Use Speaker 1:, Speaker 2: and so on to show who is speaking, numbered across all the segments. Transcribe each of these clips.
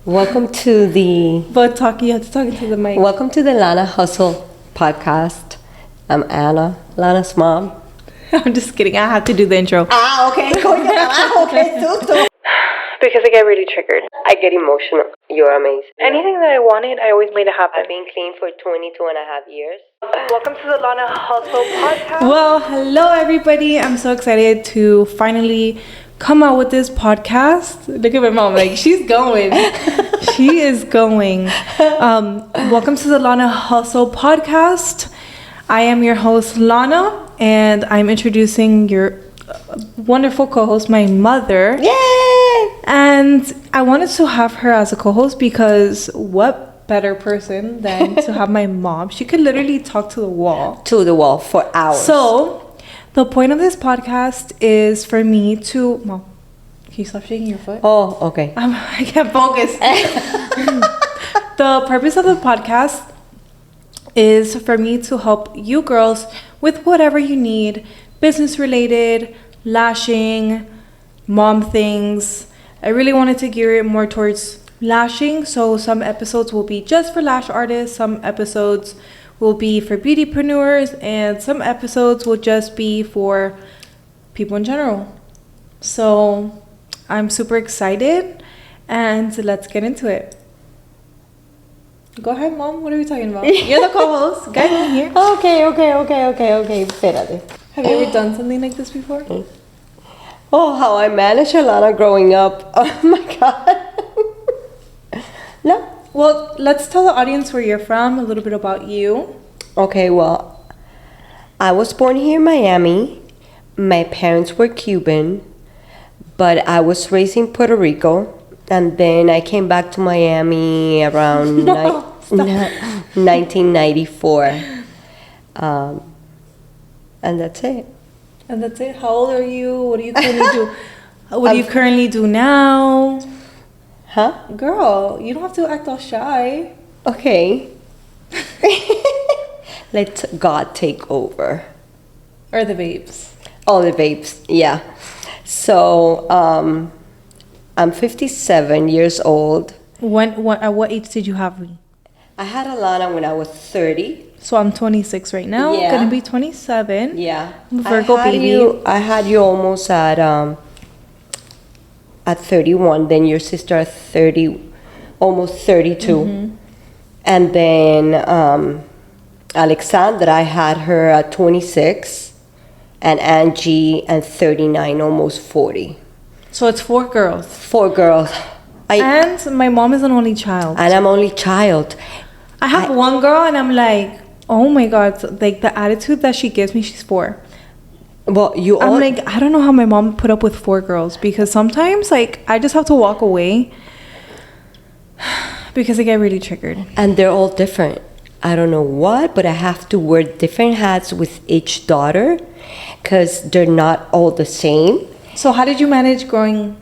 Speaker 1: Welcome to the
Speaker 2: But you have to talk into the mic.
Speaker 1: Welcome to the Lana Hustle podcast. I'm Anna, Lana's mom.
Speaker 2: I'm just kidding. I have to do the intro.
Speaker 1: Okay. Okay, susto.
Speaker 2: Because I get really triggered.
Speaker 1: I get emotional. You're amazing.
Speaker 2: Anything that I wanted, I always made it happen.
Speaker 1: I've been clean for 22 and a half years.
Speaker 2: Welcome to the Lana Hustle podcast. Well, hello everybody. I'm so excited to finally come out with this podcast. Look at my mom, like she's going. She is going. Welcome to the Lana Hustle podcast. I am your host Lana, and I'm introducing your wonderful co-host, my mother.
Speaker 1: Yay!
Speaker 2: And I wanted to have her as a co-host because what better person than to have my mom? She could literally talk to the wall.
Speaker 1: To the wall for hours.
Speaker 2: So the point of this podcast is for me to... Mom, can you stop shaking your foot?
Speaker 1: Oh, okay.
Speaker 2: I can't focus. The purpose of the podcast is for me to help you girls with whatever you need. Business related, lashing, mom things. I really wanted to gear it more towards lashing. So some episodes will be just for lash artists. Some episodes will be for beautypreneurs, and some episodes will just be for people in general. So I'm super excited, and let's get into it. Go ahead, Mom. What are we talking about? You're the co-host. Guys, I'm here.
Speaker 1: Okay. Espérate.
Speaker 2: Have you ever done something like this before?
Speaker 1: Oh, how I managed Alana growing up. Oh my God. No.
Speaker 2: Well, let's tell the audience where you're from, a little bit about you.
Speaker 1: Okay, well, I was born here in Miami. My parents were Cuban, but I was raised in Puerto Rico. And then I came back to Miami around 1994. And that's it.
Speaker 2: And that's it. How old are you? What do you currently do? What do you currently do now?
Speaker 1: Huh?
Speaker 2: Girl, you don't have to act all shy.
Speaker 1: Okay. Let God take over.
Speaker 2: Or the babes.
Speaker 1: All the babes, yeah. So, I'm 57 years old.
Speaker 2: At what age did you have me?
Speaker 1: I had Alana when I was 30.
Speaker 2: So I'm 26 right now.
Speaker 1: Yeah.
Speaker 2: Gonna be 27.
Speaker 1: Yeah.
Speaker 2: Virgo baby.
Speaker 1: I had you almost at 31. Then your sister at 30, almost 32.
Speaker 2: Mm-hmm.
Speaker 1: And then Alexandra, I had her at 26. And Angie at 39, almost 40.
Speaker 2: So it's 4 girls.
Speaker 1: 4 girls.
Speaker 2: And my mom is an only child.
Speaker 1: And I'm only child.
Speaker 2: I have one girl, and I'm like, oh my God, like the attitude that she gives me, she's 4.
Speaker 1: Well,
Speaker 2: I'm like, I don't know how my mom put up with 4 girls, because sometimes like I just have to walk away because I get really triggered.
Speaker 1: And they're all different. I don't know what, but I have to wear different hats with each daughter because they're not all the same.
Speaker 2: So how did you manage growing?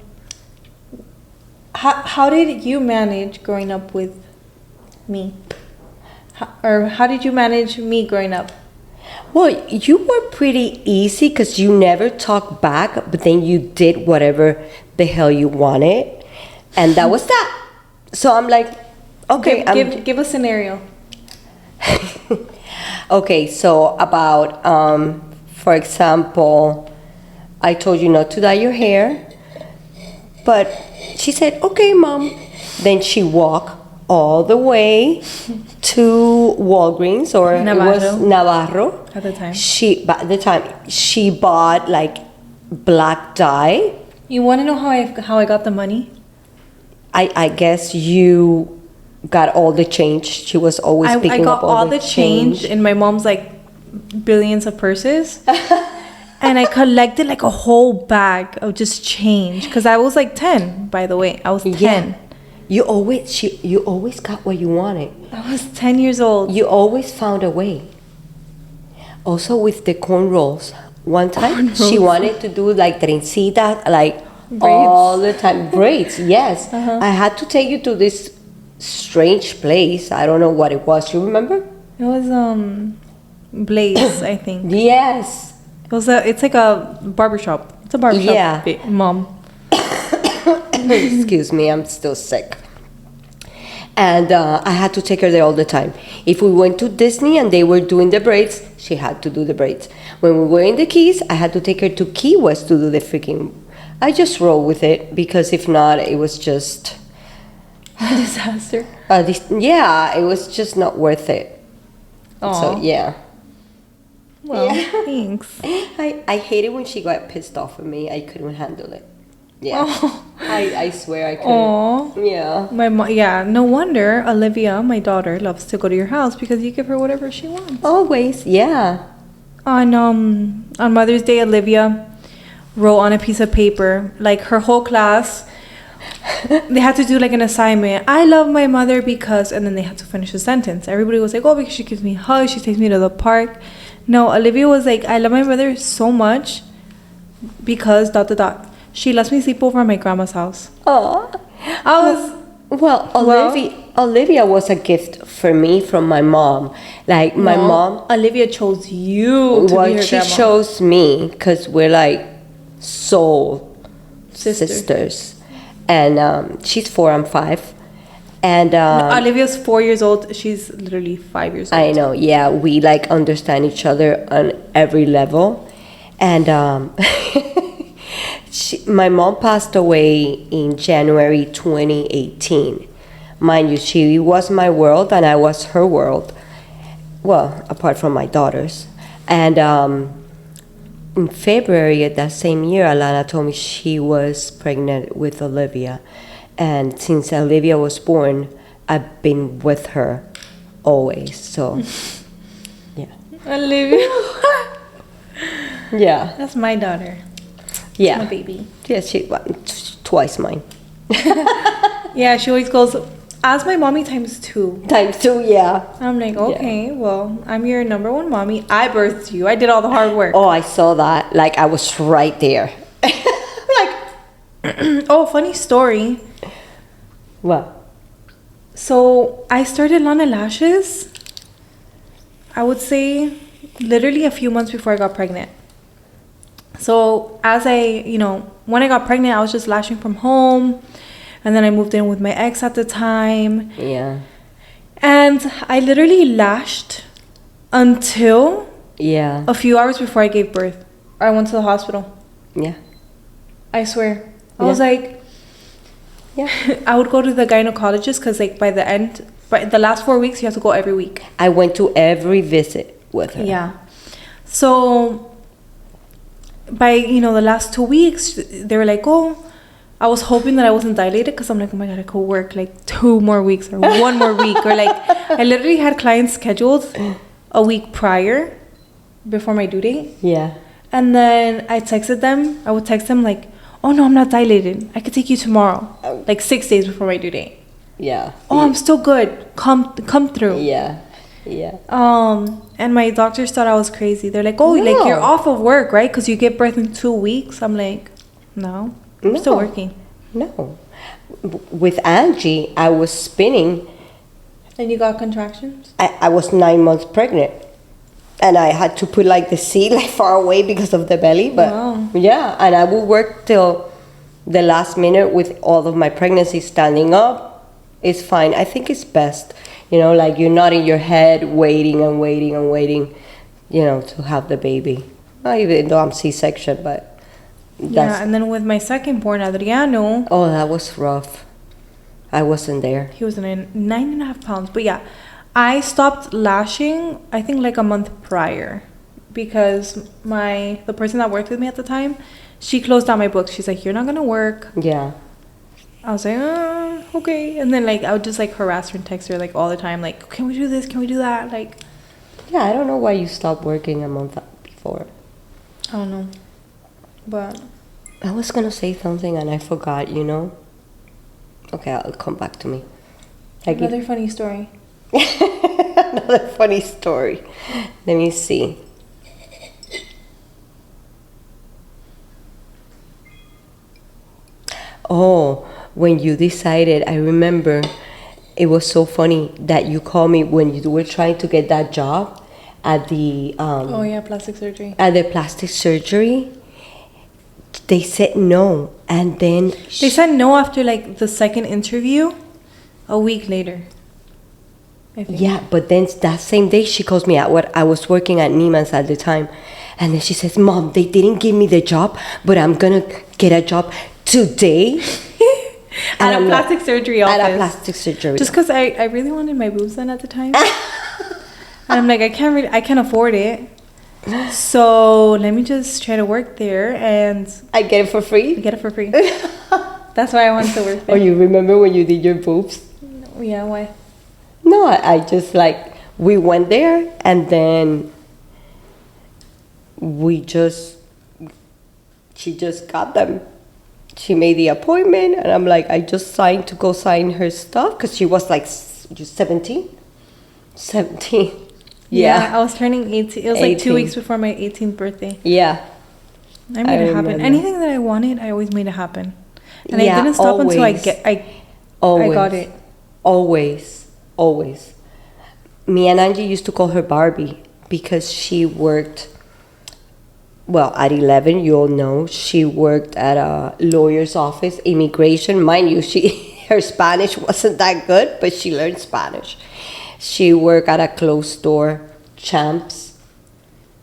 Speaker 2: How did you manage growing up with me? How did you manage me growing up?
Speaker 1: Well, you were pretty easy because you never talked back, but then you did whatever the hell you wanted. And that was that. So I'm like, okay.
Speaker 2: Give a scenario.
Speaker 1: Okay, so about, for example, I told you not to dye your hair, but she said, okay, Mom. Then she walked all the way to Walgreens, or
Speaker 2: Navarro.
Speaker 1: it was Navarro.
Speaker 2: At the time.
Speaker 1: She bought like black dye.
Speaker 2: You want to know how I got the money?
Speaker 1: I guess you got all the change. She was always picking up all the change.
Speaker 2: In my mom's like billions of purses. And I collected like a whole bag of just change because I was like 10, by the way. I was 10.
Speaker 1: Yeah. You always got what you wanted.
Speaker 2: I was 10 years old.
Speaker 1: You always found a way. Also with the cornrows. One time she wanted to do like trencita, like braids. All the time. Braids, yes. Uh-huh. I had to take you to this strange place. I don't know what it was. You remember?
Speaker 2: It was Blaze, I think.
Speaker 1: Yes.
Speaker 2: It's like a barbershop. It's a barbershop.
Speaker 1: Yeah.
Speaker 2: Mom.
Speaker 1: Excuse me, I'm still sick. And I had to take her there all the time. If we went to Disney and they were doing the braids, she had to do the braids. When we were in the Keys, I had to take her to Key West to do the freaking. I just roll with it because if not, it was just
Speaker 2: A disaster.
Speaker 1: yeah, it was just not worth it.
Speaker 2: Aw.
Speaker 1: So yeah.
Speaker 2: Well,
Speaker 1: Yeah.
Speaker 2: thanks.
Speaker 1: I hated when she got pissed off at me. I couldn't handle it. Yeah.
Speaker 2: Oh.
Speaker 1: I swear I couldn't.
Speaker 2: Aw.
Speaker 1: Yeah.
Speaker 2: Yeah, no wonder Olivia, my daughter, loves to go to your house because you give her whatever she wants.
Speaker 1: Always, yeah.
Speaker 2: On Mother's Day, Olivia wrote on a piece of paper, like her whole class, they had to do like an assignment. I love my mother because, and then they had to finish a sentence. Everybody was like, oh, because she gives me hugs, she takes me to the park. No, Olivia was like, I love my mother so much because ... She lets me sleep over at my grandma's house.
Speaker 1: Oh.
Speaker 2: I was
Speaker 1: Well, Olivia was a gift for me from my mom. Like my mom.
Speaker 2: Olivia chose you to be her
Speaker 1: She
Speaker 2: grandma.
Speaker 1: chose me because we're like soul sisters. And she's 4, I'm 5. And
Speaker 2: Olivia's 4 years old. She's literally 5 years old.
Speaker 1: I know, yeah, we like understand each other on every level. And my mom passed away in January 2018. Mind you, she was my world and I was her world. Well, apart from my daughters. And in February of that same year, Alana told me she was pregnant with Olivia. And since Olivia was born, I've been with her always. So, yeah.
Speaker 2: Olivia.
Speaker 1: Yeah.
Speaker 2: That's my daughter.
Speaker 1: Yeah.
Speaker 2: My baby.
Speaker 1: Yeah, twice mine.
Speaker 2: Yeah, she always goes, ask my mommy times 2.
Speaker 1: Times 2, yeah.
Speaker 2: I'm like, okay, well, I'm your number 1 mommy. I birthed you. I did all the hard work.
Speaker 1: Oh, I saw that. Like, I was right there.
Speaker 2: Oh, funny story.
Speaker 1: What?
Speaker 2: So I started Lana Lashes, I would say, literally a few months before I got pregnant. So as when I got pregnant, I was just lashing from home. And then I moved in with my ex at the time.
Speaker 1: Yeah.
Speaker 2: And I literally lashed until
Speaker 1: Yeah.
Speaker 2: a few hours before I gave birth. I went to the hospital.
Speaker 1: Yeah.
Speaker 2: I swear. I
Speaker 1: Yeah.
Speaker 2: was like,
Speaker 1: Yeah.
Speaker 2: I would go to the gynecologist because by the last 4 weeks, you have to go every week.
Speaker 1: I went to every visit with her.
Speaker 2: Yeah. So by, the last 2 weeks, they were like, oh, I was hoping that I wasn't dilated because I'm like, oh my God, I could work like 2 more weeks or 1 more week. Or like, I literally had clients scheduled a week prior before my due date.
Speaker 1: Yeah.
Speaker 2: And then I would text them like, oh no, I'm not dilated. I could take you tomorrow. Like 6 days before my due date.
Speaker 1: Yeah.
Speaker 2: Oh, I'm still good. Come through.
Speaker 1: Yeah. Yeah.
Speaker 2: And my doctors thought I was crazy. They're like, oh, like you're off of work, right? Because you give birth in 2 weeks. I'm like, no, I'm still working.
Speaker 1: No. With Angie, I was spinning.
Speaker 2: And you got contractions?
Speaker 1: I was 9 months pregnant. And I had to put like the seat like far away because of the belly. But
Speaker 2: Wow.
Speaker 1: yeah, and I would work till the last minute with all of my pregnancy standing up. It's fine. I think it's best. Like you're not in your head waiting and waiting and waiting, to have the baby. Not even though I'm C-section, but
Speaker 2: Yeah, and then with my second born, Adriano,
Speaker 1: oh, that was rough. I wasn't there.
Speaker 2: he was 9.5 pounds. But yeah, I stopped lashing, I think like a month prior because the person that worked with me at the time, she closed down my books. She's like, you're not going to work.
Speaker 1: Yeah.
Speaker 2: I was like, okay. And then like I would just like harass her and text her like all the time, like, can we do this? Can we do that? Like,
Speaker 1: Yeah, I don't know why you stopped working a month before.
Speaker 2: I don't know. But
Speaker 1: I was going to say something and I forgot, Okay, it'll come back to me.
Speaker 2: another funny story.
Speaker 1: Another funny story. Let me see. Oh, when you decided, I remember it was so funny that you called me when you were trying to get that job at the
Speaker 2: Oh yeah, plastic surgery.
Speaker 1: at the plastic surgery. They said no, and then
Speaker 2: They said no after like the second interview. a week later, I think.
Speaker 1: Yeah, but then that same day she calls me at what I was working at Neiman's at the time, and then she says, "Mom, they didn't give me the job, but I'm gonna get a job today."
Speaker 2: At a plastic surgery office.
Speaker 1: At a plastic surgery.
Speaker 2: Just because I really wanted my boobs done at the time. And I'm like, I can't afford it. So let me just try to work there and
Speaker 1: I get it for free.
Speaker 2: get it for free. That's why I wanted to work there.
Speaker 1: Oh, you remember when you did your boobs?
Speaker 2: Yeah, why?
Speaker 1: No, I just like, we went there and then she just got them. She made the appointment and I'm like, I just signed to go sign her stuff because she was like 17. 17.
Speaker 2: Yeah, I was turning 18. It was like 2
Speaker 1: 18.
Speaker 2: weeks before my 18th birthday.
Speaker 1: Yeah.
Speaker 2: I made it happen.
Speaker 1: remember.
Speaker 2: Anything that I wanted, I always made it happen. And
Speaker 1: Yeah,
Speaker 2: I didn't stop until
Speaker 1: always.
Speaker 2: I
Speaker 1: Always.
Speaker 2: got it.
Speaker 1: Always. Me and Angie used to call her Barbie because she worked, well, at 11, you all know, she worked at a lawyer's office, immigration. Mind you, her Spanish wasn't that good, but she learned Spanish. She worked at a clothes store, Champs.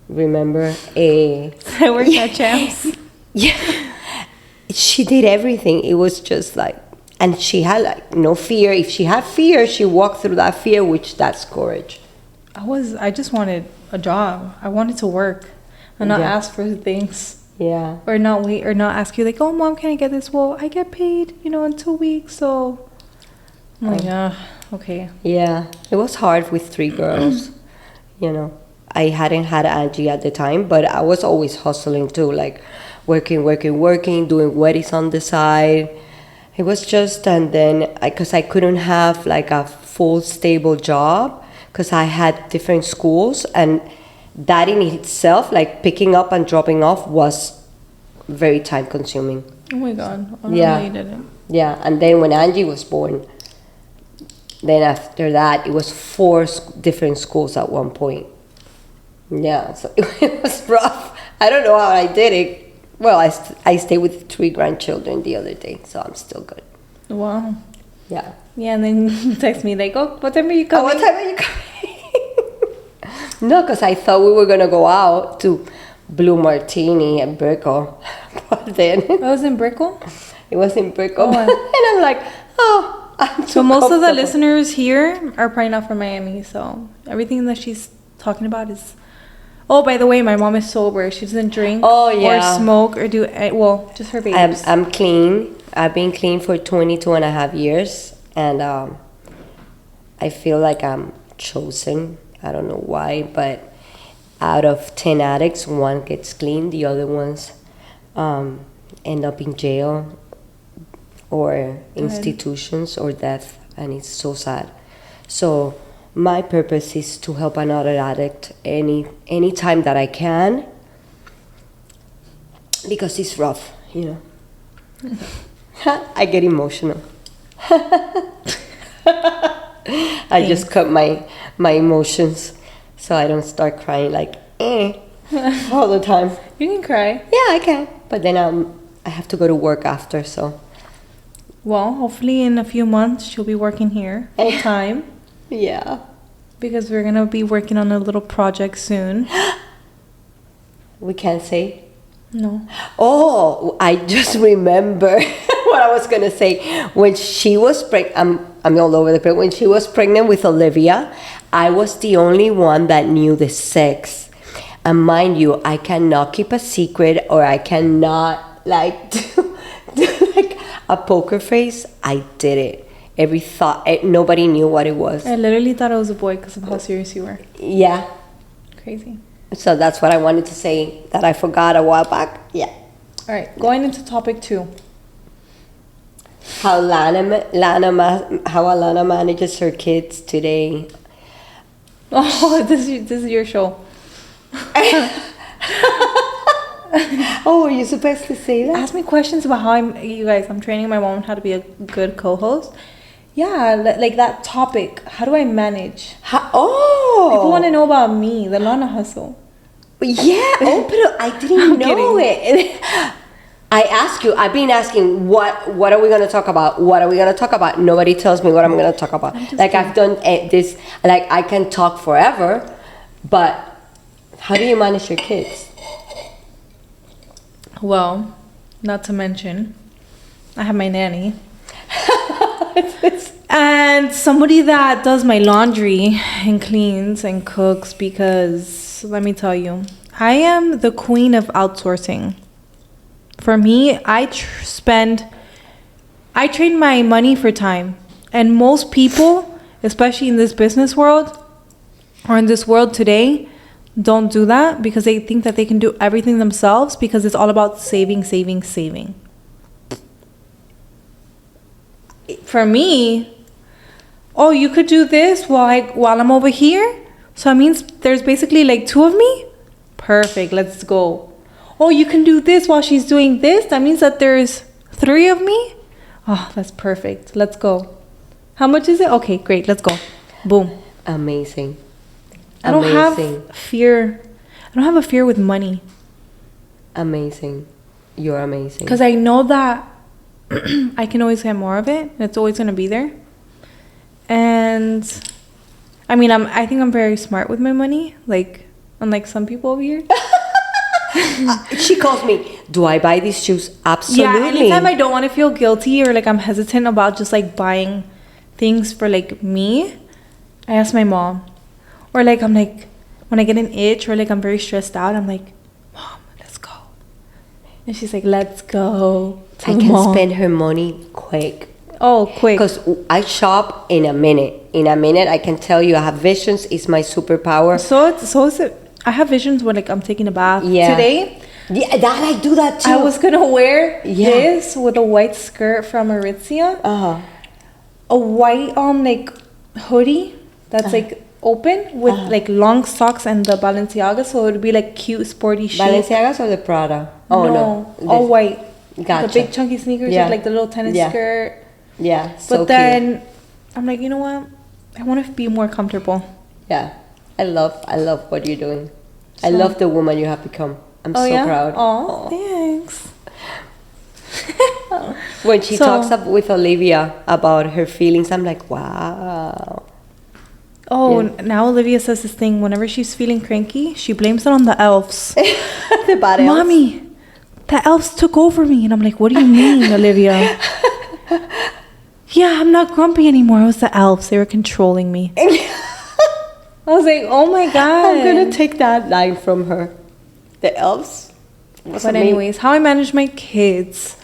Speaker 1: Remember?
Speaker 2: I worked at Champs.
Speaker 1: Yeah. She did everything. It was just like, and she had like no fear. If she had fear, she walked through that fear, which that's courage.
Speaker 2: I just wanted a job. I wanted to work and not
Speaker 1: Yeah.
Speaker 2: ask for things.
Speaker 1: Yeah.
Speaker 2: Or not wait, or not ask you like, oh, Mom, can I get this? Well, I get paid, in 2 weeks, so. I'm like, okay.
Speaker 1: Yeah. It was hard with 3 girls. I hadn't had Angie at the time, but I was always hustling too, like working, doing weddings on the side. It was just, and then, because I couldn't have like a full stable job, because I had different schools, and that in itself, like picking up and dropping off, was very time consuming.
Speaker 2: Oh my God. I don't
Speaker 1: Yeah.
Speaker 2: know why you didn't.
Speaker 1: Yeah, and then when Angie was born, then after that, it was 4 different schools at one point. Yeah, so it was rough. I don't know how I did it. Well, I stayed with 3 grandchildren the other day, so I'm still good.
Speaker 2: Wow.
Speaker 1: Yeah.
Speaker 2: Yeah, and then you text me like, oh, what time are you
Speaker 1: Oh,
Speaker 2: coming?
Speaker 1: what time are you coming? No, because I thought we were going to go out to Blue Martini at Brickell. But then
Speaker 2: I was in Brickell.
Speaker 1: it was in Brickell.
Speaker 2: Oh, wow.
Speaker 1: And I'm like, oh, I'm
Speaker 2: So
Speaker 1: too
Speaker 2: most of the
Speaker 1: comfortable.
Speaker 2: listeners here are probably not from Miami, so everything that she's talking about is. Oh, by the way, my mom is sober. She doesn't drink
Speaker 1: Oh, yeah.
Speaker 2: or smoke or do just her babes.
Speaker 1: I'm clean. I've been clean for 22 and a half years, and I feel like I'm chosen. I don't know why, but out of 10 addicts, 1 gets clean, the other ones end up in jail or institutions or death, and it's so sad. So my purpose is to help another addict any time that I can, because it's rough, I get emotional. I just cut my emotions so I don't start crying like all the time.
Speaker 2: You can cry.
Speaker 1: Yeah, I can, but then I have to go to work after, so
Speaker 2: Well, hopefully in a few months she'll be working here full time
Speaker 1: yeah.
Speaker 2: because we're gonna be working on a little project soon.
Speaker 1: We can't say.
Speaker 2: No.
Speaker 1: Oh, I just remember what I was gonna say. When she was pregnant, I'm all over the place. When she was pregnant with Olivia, I was the only one that knew the sex. And mind you, I cannot keep a secret, or I cannot like do like a poker face. I did it. Nobody knew what it was.
Speaker 2: I literally thought it was a boy because of how serious you were.
Speaker 1: Yeah.
Speaker 2: Crazy.
Speaker 1: So that's what I wanted to say that I forgot a while back. Yeah.
Speaker 2: All right, going into topic 2.
Speaker 1: How Alana manages her kids today.
Speaker 2: Oh, this is your show.
Speaker 1: Oh, were you supposed to say that?
Speaker 2: Ask me questions about how I'm training my mom how to be a good co-host. Yeah, like that topic. How do I manage? People want to know about me, the Lana hustle.
Speaker 1: Yeah. Oh, but I didn't know
Speaker 2: kidding.
Speaker 1: it. I ask you, I've been asking, what are we going to talk about? What are we going to talk about? Nobody tells me what I'm going to talk about. Like, I've done this, like, I can talk forever, but how do you manage your kids?
Speaker 2: Well, not to mention, I have my nanny. And somebody that does my laundry and cleans and cooks, because let me tell you, I am the queen of outsourcing. For me, I trade my money for time. And most people, especially in this business world or in this world today, don't do that because they think that they can do everything themselves because it's all about saving. For me, oh, you could do this while I'm over here? So it means there's basically like 2 of me? Perfect, let's go. Oh, you can do this while she's doing this? That means that there's 3 of me? Oh, that's perfect. Let's go. How much is it? Okay, great. Let's go. Boom.
Speaker 1: Amazing.
Speaker 2: I don't have fear. I don't have a fear with money.
Speaker 1: Amazing. You're amazing.
Speaker 2: Because I know that I can always get more of it. It's always going to be there. And I mean, I think I'm very smart with my money. Like, unlike some people over here.
Speaker 1: She calls me, do I buy these shoes? Absolutely.
Speaker 2: Yeah, anytime I don't want to feel guilty or like I'm hesitant about just like buying things for like me, I ask my mom. Or like I'm like, when I get an itch or like I'm very stressed out, I'm like, Mom, let's go. And she's like, let's go.
Speaker 1: I can spend her money quick.
Speaker 2: Oh, quick.
Speaker 1: Because I shop in a minute. In a minute, I can tell you I have visions. It's my superpower.
Speaker 2: So is it. I have visions when like I'm taking a bath.
Speaker 1: Yeah.
Speaker 2: Today,
Speaker 1: yeah, that I do that too.
Speaker 2: I was gonna wear this with a white skirt from Aritzia. A white like hoodie that's like open with like long socks and the Balenciaga, so it would be like cute, sporty chic.
Speaker 1: Balenciagas or the Prada? Oh no,
Speaker 2: all white.
Speaker 1: Gotcha.
Speaker 2: The big chunky sneakers with like the little tennis skirt.
Speaker 1: Yeah,
Speaker 2: but then I'm like, you know what? I want to be more comfortable.
Speaker 1: Yeah, I love what you're doing. So, I love the woman you have become. I'm so proud.
Speaker 2: Oh, thanks.
Speaker 1: When she talks up with Olivia about her feelings, I'm like, wow.
Speaker 2: Oh, now Olivia says this thing. Whenever she's feeling cranky, she blames it on the elves.
Speaker 1: The bad elves.
Speaker 2: Mommy, the elves took over me. And I'm like, what do you mean, Olivia? Yeah, I'm not grumpy anymore. It was the elves. They were controlling me. I was like, oh my God.
Speaker 1: I'm going to take that line from her. The elves.
Speaker 2: But anyways, how I manage my kids.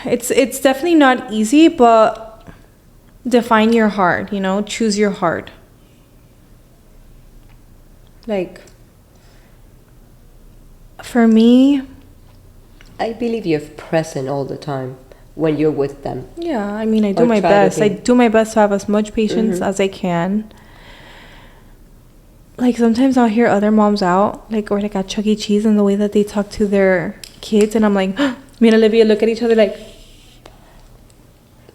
Speaker 2: It's definitely not easy, but define your heart, you know, choose your heart. Like, for me,
Speaker 1: I believe you're present all the time when you're with them.
Speaker 2: Yeah, I mean, I do my best. I do my best to have as much patience as I can. Like, sometimes I'll hear other moms out, like, or like at Chuck E. Cheese, and the way that they talk to their kids, and I'm like, me and Olivia look at each other like.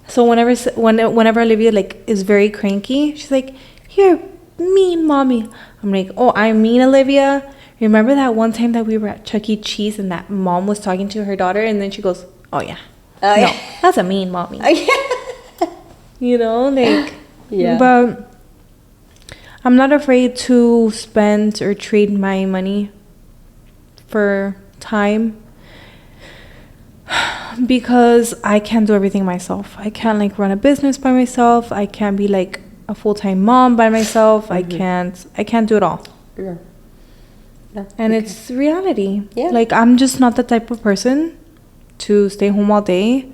Speaker 2: So whenever Olivia like is very cranky, she's like, "You're mean, mommy." I'm like, "Oh, I'm mean, Olivia. Remember that one time that we were at Chuck E. Cheese and that mom was talking to her daughter, and then she goes, "Oh yeah, no, that's a mean mommy." You know, like,
Speaker 1: yeah.
Speaker 2: But I'm not afraid to spend or trade my money for time. Because I can't do everything myself. I can't like run a business by myself. I can't be like a full-time mom by myself. I can't do it all.
Speaker 1: No.
Speaker 2: And it's reality.
Speaker 1: Yeah.
Speaker 2: Like, I'm just not the type of person to stay home all day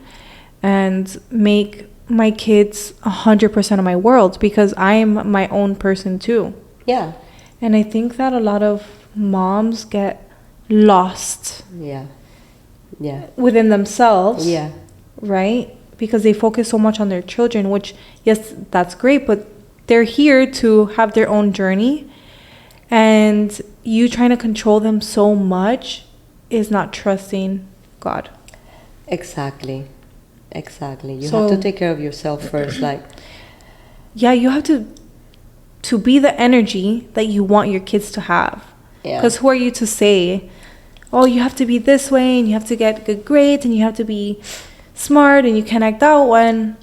Speaker 2: and make my kids 100% of my world, because I'm my own person too.
Speaker 1: Yeah.
Speaker 2: And I think that a lot of moms get lost.
Speaker 1: Yeah.
Speaker 2: Within themselves.
Speaker 1: Yeah.
Speaker 2: Right? Because they focus so much on their children, which, yes, that's great, but they're here to have their own journey. And you trying to control them so much is not trusting God.
Speaker 1: Exactly. You have to take care of yourself first. Like,
Speaker 2: yeah, you have to be the energy that you want your kids to have.
Speaker 1: Yeah.
Speaker 2: Because who are you to say, oh, you have to be this way and you have to get good grades and you have to be smart and you can't act out when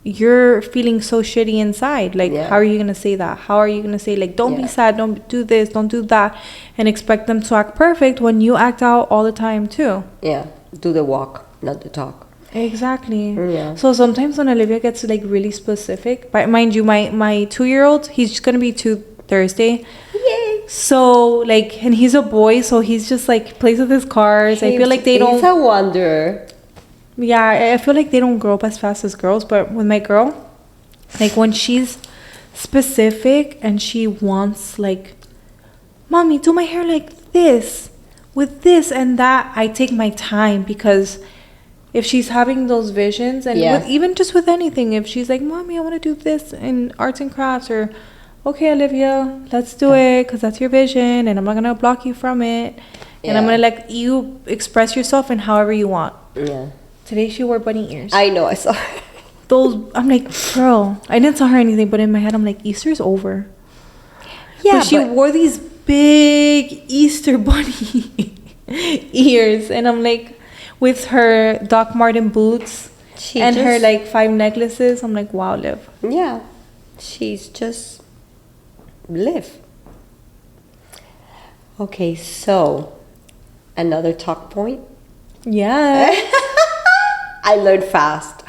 Speaker 2: you're feeling so shitty inside. Like,
Speaker 1: Yeah.
Speaker 2: how are you going to say that? How are you going to say, like, don't be
Speaker 1: Yeah.
Speaker 2: sad, don't do this, don't do that, and expect them to act perfect when you act out all the time too?
Speaker 1: Yeah. Do the walk, not the talk.
Speaker 2: Exactly.
Speaker 1: Yeah.
Speaker 2: So sometimes when Olivia gets like really specific, but mind you, my 2-year-old, he's just gonna be 2 Thursday.
Speaker 1: Yay.
Speaker 2: So like, and he's a boy, so he's just like plays with his cars. I feel like they
Speaker 1: He's
Speaker 2: don't.
Speaker 1: a wonder.
Speaker 2: Yeah, I feel like they don't grow up as fast as girls. But with my girl, like when she's specific and she wants like, mommy, do my hair like this, with this and that, I take my time because if she's having those visions and
Speaker 1: Yeah.
Speaker 2: with even just with anything, if she's like, mommy, I want to do this in arts and crafts, or okay, Olivia, let's do it because that's your vision and I'm not gonna block you from it, and I'm
Speaker 1: Yeah.
Speaker 2: gonna let you express yourself in however you want.
Speaker 1: Yeah.
Speaker 2: Today she wore bunny ears.
Speaker 1: I know, I saw.
Speaker 2: Those, I'm like, girl, I didn't tell her anything, but in my head I'm like, Easter's over.
Speaker 1: Yeah,
Speaker 2: But she wore these big Easter bunny ears, and I'm like, with her Doc Marten boots
Speaker 1: She
Speaker 2: and her
Speaker 1: just-
Speaker 2: like 5 necklaces, I'm like, wow, Liv.
Speaker 1: Yeah, she's just live. Okay, so another talk point.
Speaker 2: Yeah.
Speaker 1: I learned fast.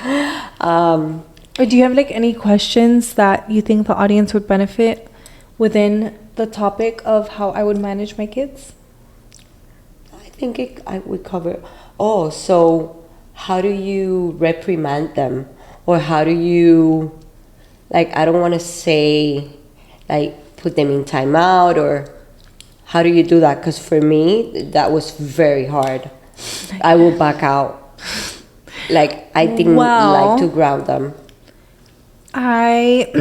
Speaker 2: Or do you have like any questions that you think the audience would benefit within the topic of how I would manage my kids?
Speaker 1: I think I would cover. Oh, so how do you reprimand them, or how do you, like, I don't want to say, like, put them in timeout, or how do you do that? Because for me, that was very hard. I will back out. Like, I didn't
Speaker 2: Well,
Speaker 1: like to ground them.
Speaker 2: I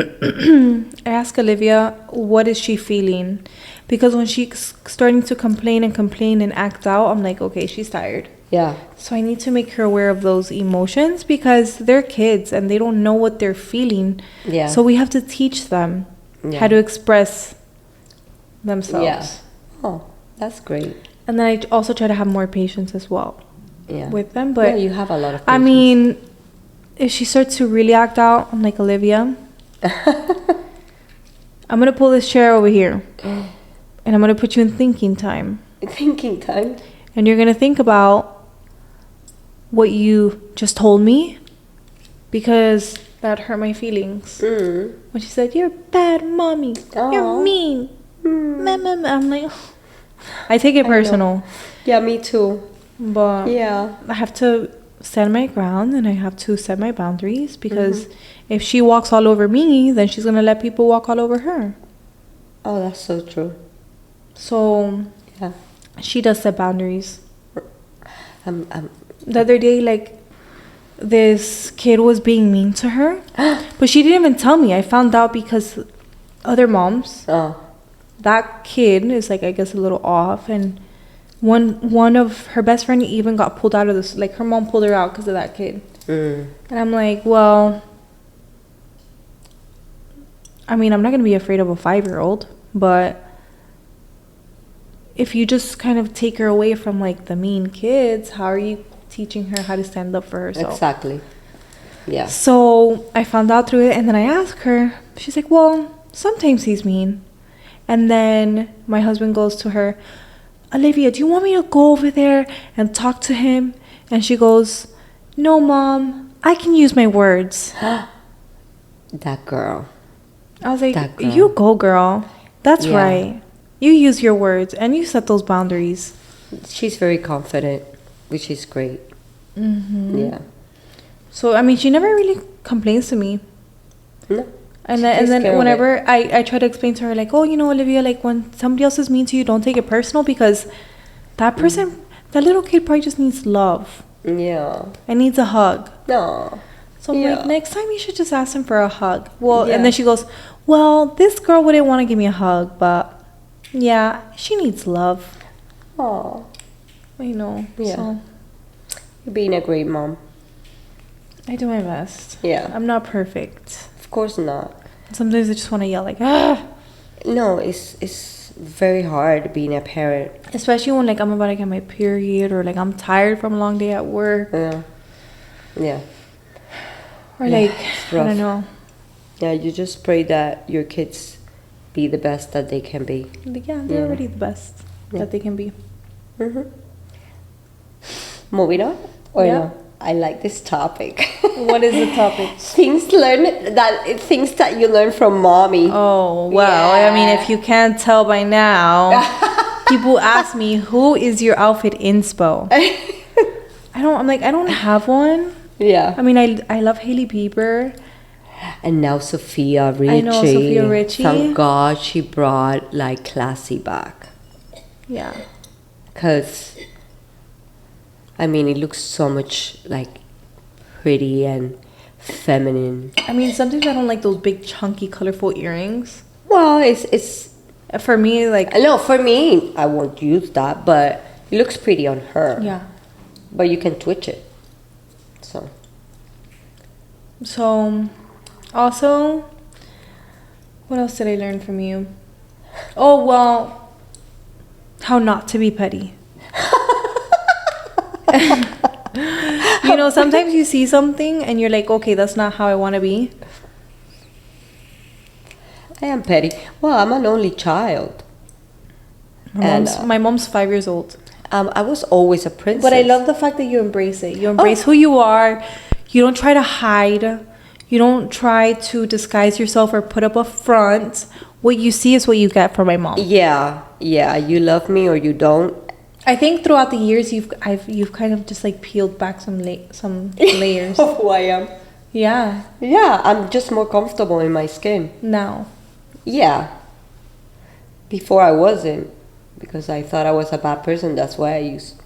Speaker 2: ask Olivia, what is she feeling? Because when she's starting to complain and act out, I'm like, okay, she's tired.
Speaker 1: Yeah.
Speaker 2: So I need to make her aware of those emotions because they're kids and they don't know what they're feeling.
Speaker 1: Yeah.
Speaker 2: So we have to teach them
Speaker 1: Yeah.
Speaker 2: how to express themselves.
Speaker 1: Yeah. Oh, that's great.
Speaker 2: And then I also try to have more patience as well
Speaker 1: Yeah.
Speaker 2: with them. But
Speaker 1: yeah, you have a lot of
Speaker 2: I
Speaker 1: patience.
Speaker 2: mean, if she starts to really act out, I'm like, Olivia, I'm going to pull this chair over here and I'm going to put you in thinking time.
Speaker 1: Thinking time.
Speaker 2: And you're going to think about what you just told me because that hurt my feelings. When she said, you're bad, mommy.
Speaker 1: Aw.
Speaker 2: You're mean. I'm like, I take it personal.
Speaker 1: Yeah, me too.
Speaker 2: But
Speaker 1: Yeah.
Speaker 2: I have to stand my ground and I have to set my boundaries because if she walks all over me, then she's going to let people walk all over her.
Speaker 1: Oh, that's so true.
Speaker 2: So
Speaker 1: Yeah.
Speaker 2: she does set boundaries.
Speaker 1: I'm
Speaker 2: The other day, like, this kid was being mean to her, but she didn't even tell me. I found out because other moms,
Speaker 1: oh.
Speaker 2: that kid is like, I guess, a little off, and one of her best friend even got pulled out of this. Like, her mom pulled her out because of that kid. And I'm like, well, I mean, I'm not gonna be afraid of a 5-year-old, but if you just kind of take her away from like the mean kids, how are you teaching her how to stand up for herself?
Speaker 1: Exactly. Yeah.
Speaker 2: So I found out through it, and then I asked her. She's like, well, sometimes he's mean. And then my husband goes to her, Olivia, do you want me to go over there and talk to him? And she goes, no, Mom, I can use my words.
Speaker 1: That girl.
Speaker 2: I was like,
Speaker 1: That girl.
Speaker 2: you go, girl. That's
Speaker 1: Yeah.
Speaker 2: right. You use your words and you set those boundaries.
Speaker 1: She's very confident, which is great. Yeah.
Speaker 2: So, I mean, she never really complains to me.
Speaker 1: No.
Speaker 2: And
Speaker 1: She
Speaker 2: then,
Speaker 1: takes care of
Speaker 2: whenever I try to explain to her, like, oh, you know, Olivia, like, when somebody else is mean to you, don't take it personal because that person, that little kid probably just needs love
Speaker 1: Yeah.
Speaker 2: and needs a hug.
Speaker 1: No.
Speaker 2: So I'm
Speaker 1: Yeah.
Speaker 2: like, next time you should just ask him for a hug. Well,
Speaker 1: Yeah.
Speaker 2: and then she goes, well, this girl wouldn't want to give me a hug, but yeah, she needs love.
Speaker 1: Oh.
Speaker 2: I know.
Speaker 1: Yeah.
Speaker 2: So
Speaker 1: You're being a great mom.
Speaker 2: I do my best.
Speaker 1: Yeah.
Speaker 2: I'm not perfect.
Speaker 1: Of course not.
Speaker 2: Sometimes I just want to yell like, ah.
Speaker 1: No, it's very hard being a parent.
Speaker 2: Especially when like I'm about to get my period, or like I'm tired from a long day at work,
Speaker 1: Yeah. Yeah.
Speaker 2: or
Speaker 1: Yeah,
Speaker 2: like
Speaker 1: it's
Speaker 2: I
Speaker 1: rough.
Speaker 2: don't know.
Speaker 1: Yeah, you just pray that your kids be the best that they can be.
Speaker 2: Like, yeah, they're
Speaker 1: Yeah.
Speaker 2: already the best
Speaker 1: Yeah.
Speaker 2: that they can be.
Speaker 1: Moving on? Or
Speaker 2: Yeah.
Speaker 1: no? I like this topic.
Speaker 2: What is the topic?
Speaker 1: Things that you learn from mommy.
Speaker 2: Oh, well, I mean,
Speaker 1: Yeah.
Speaker 2: if you can't tell by now, people ask me, who is your outfit inspo? I don't have one.
Speaker 1: Yeah.
Speaker 2: I mean, I love Hailey Bieber.
Speaker 1: And now Sophia Richie.
Speaker 2: I know, Sophia Richie.
Speaker 1: Thank God she brought like classy back.
Speaker 2: Yeah.
Speaker 1: Because, I mean, it looks so much like pretty and feminine.
Speaker 2: I mean, sometimes I don't like those big, chunky, colorful earrings.
Speaker 1: Well, it's
Speaker 2: For me, like,
Speaker 1: no, for me, I won't use that, but it looks pretty on her.
Speaker 2: yeah.
Speaker 1: But you can twitch it. So,
Speaker 2: So, also, what else did I learn from you? Oh, well, how not to be petty. You know, sometimes you see something and you're like, okay, that's not how I want to be.
Speaker 1: I am petty. Well, I'm an only child.
Speaker 2: My mom's 5 years old.
Speaker 1: I was always a princess.
Speaker 2: But I love the fact that you embrace it. You embrace who you are. You don't try to hide. You don't try to disguise yourself or put up a front. What you see is what you get from my mom.
Speaker 1: Yeah, you love me or you don't.
Speaker 2: I think throughout the years you've kind of just like peeled back some layers.
Speaker 1: Of who I am.
Speaker 2: Yeah.
Speaker 1: Yeah, I'm just more comfortable in my skin.
Speaker 2: Now.
Speaker 1: Yeah. Before I wasn't, because I thought I was a bad person. That's why I used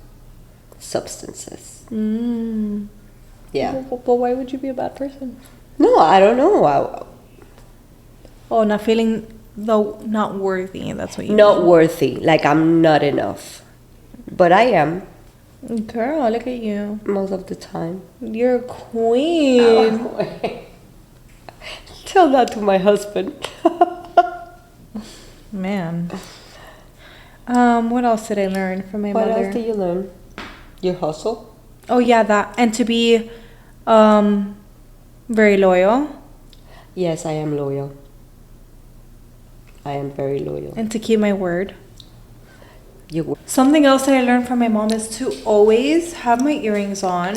Speaker 1: substances. Yeah.
Speaker 2: But why would you be a bad person?
Speaker 1: No, I don't know.
Speaker 2: Oh, not feeling though not worthy. That's what you
Speaker 1: Not
Speaker 2: mean.
Speaker 1: worthy. Like I'm not enough. But I am
Speaker 2: Girl, look at you.
Speaker 1: most of the time.
Speaker 2: You're a queen.
Speaker 1: Tell that to my husband.
Speaker 2: Man. What else did I learn from my
Speaker 1: What
Speaker 2: mother?
Speaker 1: else did you learn? Your hustle?
Speaker 2: Oh yeah, that, and to be very loyal,
Speaker 1: Yes, I am loyal. I am very loyal.
Speaker 2: and to keep my word.
Speaker 1: You
Speaker 2: Something else that I learned from my mom is to always have my earrings on.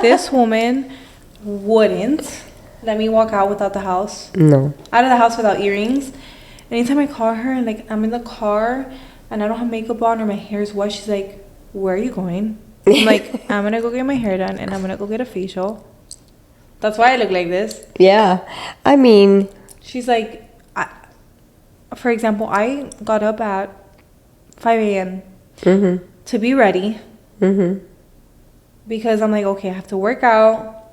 Speaker 2: This woman wouldn't let me walk out without the house.
Speaker 1: No.
Speaker 2: Out of the house without earrings. Anytime I call her and like I'm in the car and I don't have makeup on or my hair's wet, she's like, "Where are you going?" I'm like, "I'm gonna go get my hair done and I'm gonna go get a facial." That's why I look like this.
Speaker 1: Yeah. I mean,
Speaker 2: She's like, for example, I got up at 5 a.m. To be ready because I'm like, okay, I have to work out,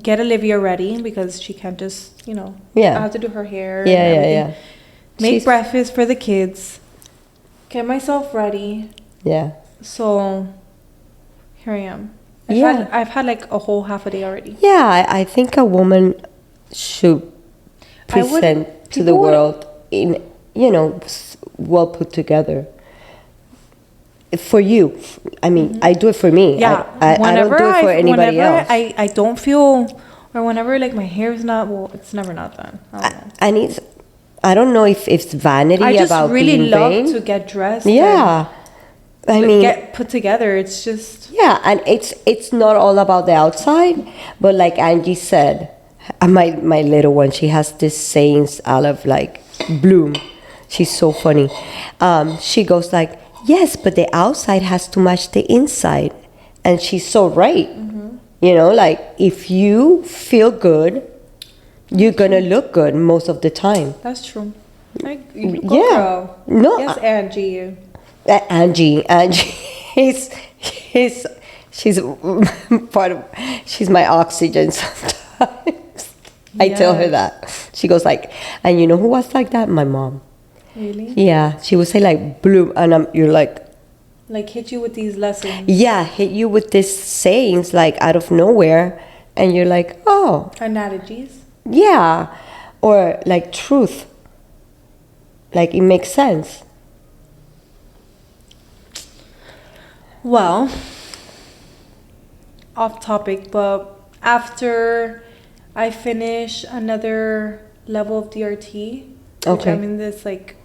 Speaker 2: get Olivia ready because she can't just, I have to do her hair. and everything. Make breakfast for the kids, get myself ready.
Speaker 1: Yeah.
Speaker 2: So here I am. I've had like a whole half a day already.
Speaker 1: Yeah, I think a woman should present to the world in, well put together. For you. I mean, I do it for me.
Speaker 2: Yeah.
Speaker 1: I don't do it for anybody else.
Speaker 2: I don't feel, or whenever like my hair is not, well, it's never not done.
Speaker 1: I don't know if it's vanity
Speaker 2: I just
Speaker 1: about
Speaker 2: really
Speaker 1: being
Speaker 2: love
Speaker 1: vain.
Speaker 2: to get dressed.
Speaker 1: Yeah. I mean,
Speaker 2: get put together. It's just.
Speaker 1: yeah, and it's not all about the outside, but like Angie said, my little one, she has this sayings out of like Bloom. She's so funny. She goes like, yes, but the outside has to match the inside, and she's so right. Like if you feel good, you're gonna look good most of the time.
Speaker 2: That's true. Go,
Speaker 1: Yeah.
Speaker 2: girl.
Speaker 1: No,
Speaker 2: Yes, Angie.
Speaker 1: Angie, she's part of. She's my oxygen sometimes. I tell her that. She goes like, and you know who was like that? My mom.
Speaker 2: Really?
Speaker 1: Yeah, she would say like Bloom, and you're like,
Speaker 2: hit you with these lessons.
Speaker 1: yeah, hit you with these sayings like out of nowhere, and you're like, oh,
Speaker 2: Analogies.
Speaker 1: yeah, or like truth. Like, it makes sense.
Speaker 2: Well, off topic, but after I finish another level of DRT, which I'm in this like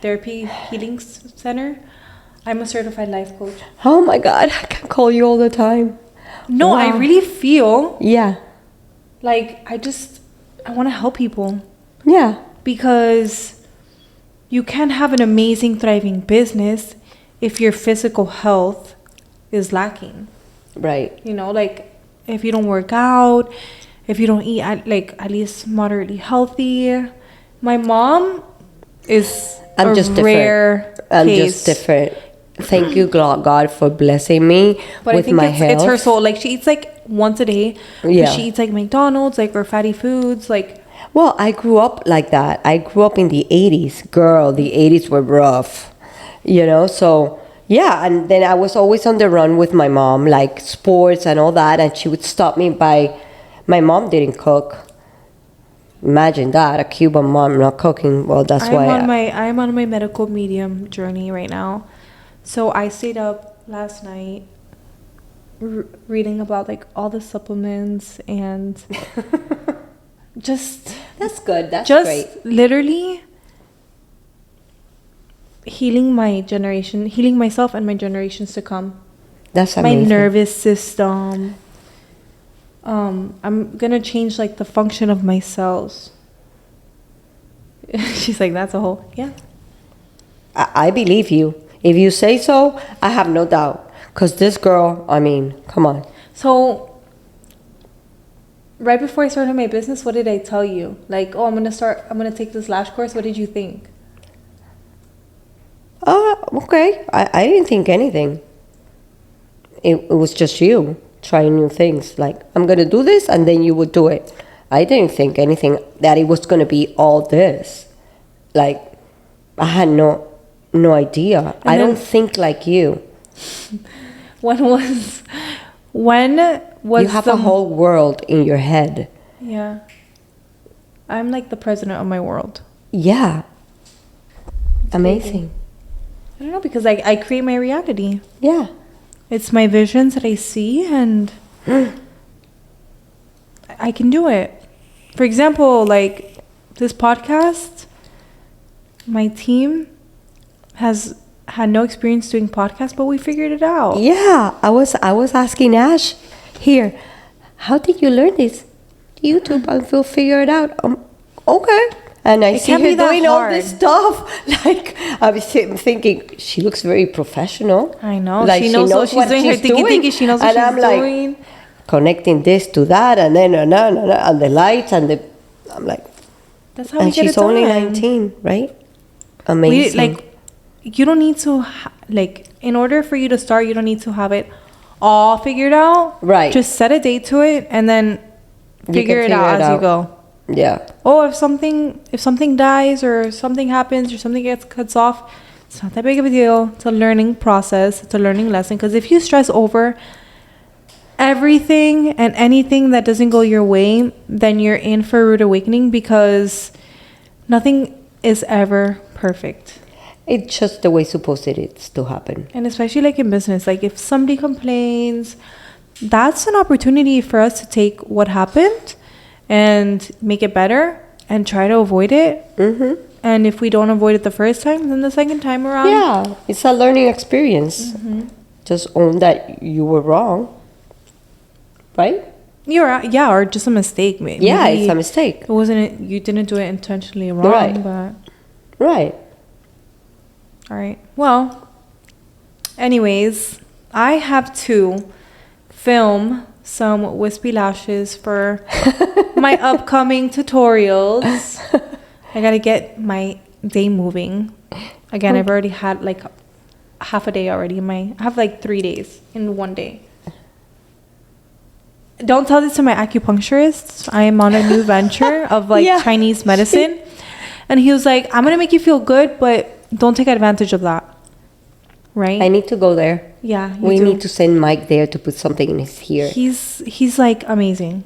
Speaker 2: therapy healing center, I'm a certified life coach.
Speaker 1: Oh my God, I can call you all the time.
Speaker 2: No,
Speaker 1: Wow.
Speaker 2: I really feel
Speaker 1: Yeah.
Speaker 2: like I want to help people.
Speaker 1: Yeah.
Speaker 2: Because you can have an amazing, thriving business if your physical health is lacking.
Speaker 1: Right.
Speaker 2: You know, like if you don't work out, if you don't eat at least moderately healthy. My mom is
Speaker 1: I'm just
Speaker 2: rare
Speaker 1: different. I'm
Speaker 2: case.
Speaker 1: just different. Thank you, God, for blessing me
Speaker 2: But
Speaker 1: with
Speaker 2: I think
Speaker 1: my health.
Speaker 2: it's her soul. Like she eats like once a day.
Speaker 1: Yeah.
Speaker 2: She eats like McDonald's, like or fatty foods, like.
Speaker 1: Well, I grew up like that. I grew up in the 80s. Girl, the 80s were rough. You know, so yeah. And then I was always on the run with my mom, like sports and all that. And she would stop me by, my mom didn't cook. Imagine that, a Cuban mom not cooking. Well, that's why.
Speaker 2: I'm on my medical medium journey right now. So I stayed up last night reading about like all the supplements and just
Speaker 1: That's good. That's
Speaker 2: just
Speaker 1: great.
Speaker 2: literally healing my generation, healing myself and my generations to come.
Speaker 1: That's amazing.
Speaker 2: My nervous system. I'm gonna change like the function of my cells. She's like, that's a whole
Speaker 1: I believe you. If you say so, I have no doubt. Because this girl, I mean, come on.
Speaker 2: So, right before I started my business, what did I tell you? Like, oh, I'm gonna take this lash course. What did you think?
Speaker 1: Okay. I didn't think anything. It was just you trying new things. Like, I'm going to do this, and then you would do it. I didn't think anything that it was going to be all this. Like, I had no idea. I don't think like you.
Speaker 2: When was
Speaker 1: You have a whole world in your head.
Speaker 2: Yeah. I'm like the president of my world.
Speaker 1: Yeah. Amazing.
Speaker 2: I don't know, because I create my reality.
Speaker 1: Yeah.
Speaker 2: It's my visions that I see, and I can do it. For example, like this podcast, my team has had no experience doing podcasts, but we figured it out.
Speaker 1: Yeah. I was asking Ash here, how did you learn this? YouTube, and we'll figure it out. Okay. And I see her doing all this stuff. Like, I was thinking, she looks very professional.
Speaker 2: I know.
Speaker 1: Like,
Speaker 2: she knows what she's doing. Her thinking, she knows what she's doing.
Speaker 1: Like, connecting this to that, and then and the lights, and I'm like,
Speaker 2: that's how we get it done.
Speaker 1: And she's only 19, right? Amazing.
Speaker 2: You don't need to, in order for you to start, you don't need to have it all figured out.
Speaker 1: Right.
Speaker 2: Just set a date to it, and then figure it out as you go.
Speaker 1: Yeah.
Speaker 2: Oh, if something dies or something happens or something gets cuts off, it's not that big of a deal. It's a learning process. It's a learning lesson. Because if you stress over everything and anything that doesn't go your way, then you're in for a rude awakening, because nothing is ever perfect.
Speaker 1: It's just the way supposed it is to happen.
Speaker 2: And especially like in business, like if somebody complains, that's an opportunity for us to take what happened and make it better and try to avoid it. Mm-hmm. And if we don't avoid it the first time, then the second time around.
Speaker 1: Yeah, it's a learning experience.
Speaker 2: Mm-hmm.
Speaker 1: Just own that you were wrong, right?
Speaker 2: Or just a mistake. Maybe
Speaker 1: it's a mistake.
Speaker 2: It wasn't. You didn't do it intentionally wrong,
Speaker 1: right?
Speaker 2: But
Speaker 1: right.
Speaker 2: All right. Well, anyways, I have to film some wispy lashes for my upcoming tutorials. I gotta get my day moving. Again, I've already had like half a day already. I have like 3 days in one day. Don't tell this to my acupuncturist. I am on a new venture of Chinese medicine. And he was like, I'm gonna make you feel good, but don't take advantage of that. Right?
Speaker 1: I need to go there.
Speaker 2: Yeah.
Speaker 1: We need to send Mike there to put something in his ear.
Speaker 2: He's like amazing.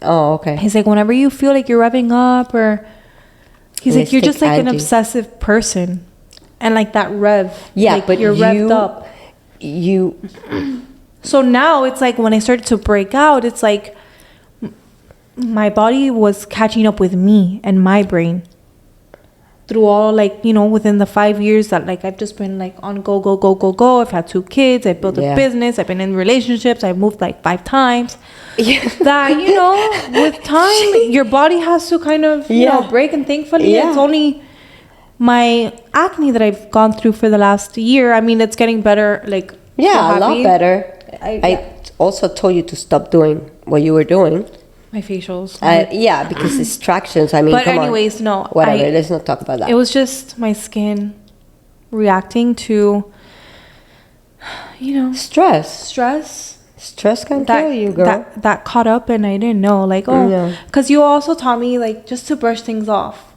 Speaker 1: Oh, okay.
Speaker 2: He's like, whenever you feel like you're revving up or He's like, you're
Speaker 1: Let's
Speaker 2: just
Speaker 1: take
Speaker 2: like an
Speaker 1: Angie.
Speaker 2: obsessive person. And like that rev.
Speaker 1: Yeah,
Speaker 2: like,
Speaker 1: but
Speaker 2: you're revved up.
Speaker 1: You
Speaker 2: So now it's like when I started to break out, it's like my body was catching up with me and my brain. Through all, like, you know, within the 5 years that, like, I've just been, like, on go, go, go, go, go. I've had 2 kids. I've built a business. I've been in relationships. I've moved, like, 5 times.
Speaker 1: Yeah.
Speaker 2: That, you know, with time, your body has to kind of, you know, break. And thankfully, it's only my acne that I've gone through for the last year. I mean, it's getting better, like,
Speaker 1: a lot better. I also told you to stop doing what you were doing.
Speaker 2: My facials.
Speaker 1: Yeah, because distractions. I mean,
Speaker 2: but
Speaker 1: come
Speaker 2: anyways,
Speaker 1: on.
Speaker 2: no.
Speaker 1: Whatever. Let's not talk about that.
Speaker 2: It was just my skin reacting to, you know,
Speaker 1: stress. Stress can kill you, girl.
Speaker 2: That caught up, and I didn't know. Like, because you also taught me, like, just to brush things off.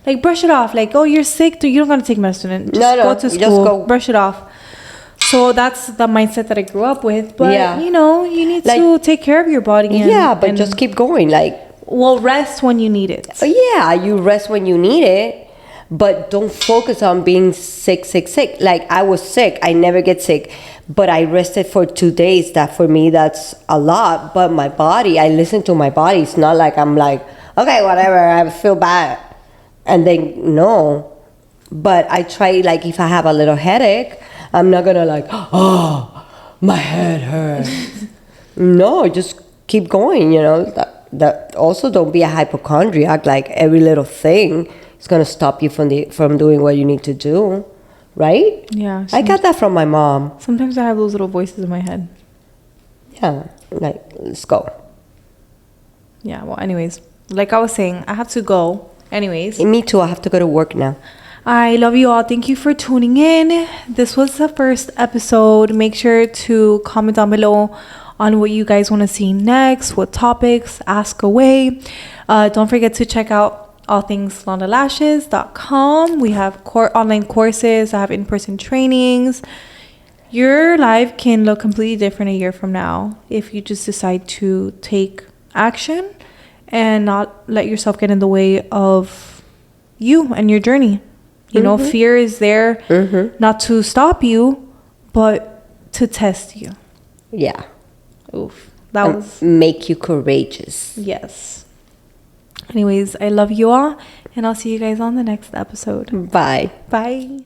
Speaker 2: Like, brush it off. Like, oh, you're sick. You don't got to take medicine. Just go to school. Just go. Brush it off. So that's the mindset that I grew up with. But, you know, you need to take care of your body.
Speaker 1: But just keep going. Like,
Speaker 2: well, rest when you need it.
Speaker 1: Yeah, you rest when you need it. But don't focus on being sick. Like, I was sick. I never get sick. But I rested for 2 days. That, for me, that's a lot. But my body, I listen to my body. It's not like I'm like, okay, whatever, I feel bad. And then, no. But I try, like, if I have a little headache, I'm not gonna like, oh, my head hurts. No, just keep going, you know. That also, don't be a hypochondriac. Like, every little thing is gonna stop you from doing what you need to do, right?
Speaker 2: Yeah.
Speaker 1: I got that from my mom.
Speaker 2: Sometimes I have those little voices in my head.
Speaker 1: Yeah, like, let's go.
Speaker 2: Yeah, well, anyways, like I was saying, I have to go. Anyways.
Speaker 1: Me too, I have to go to work now.
Speaker 2: I love you all. Thank you for tuning in. This was the first episode. Make sure to comment down below on what you guys want to see next, what topics, ask away. Don't forget to check out allthingslondalashes.com. We have online courses. I have in-person trainings. Your life can look completely different a year from now if you just decide to take action and not let yourself get in the way of you and your journey. You know, fear is there not to stop you, but to test you.
Speaker 1: Yeah.
Speaker 2: Oof. That was...
Speaker 1: make you courageous.
Speaker 2: Yes. Anyways, I love you all, and I'll see you guys on the next episode.
Speaker 1: Bye.
Speaker 2: Bye.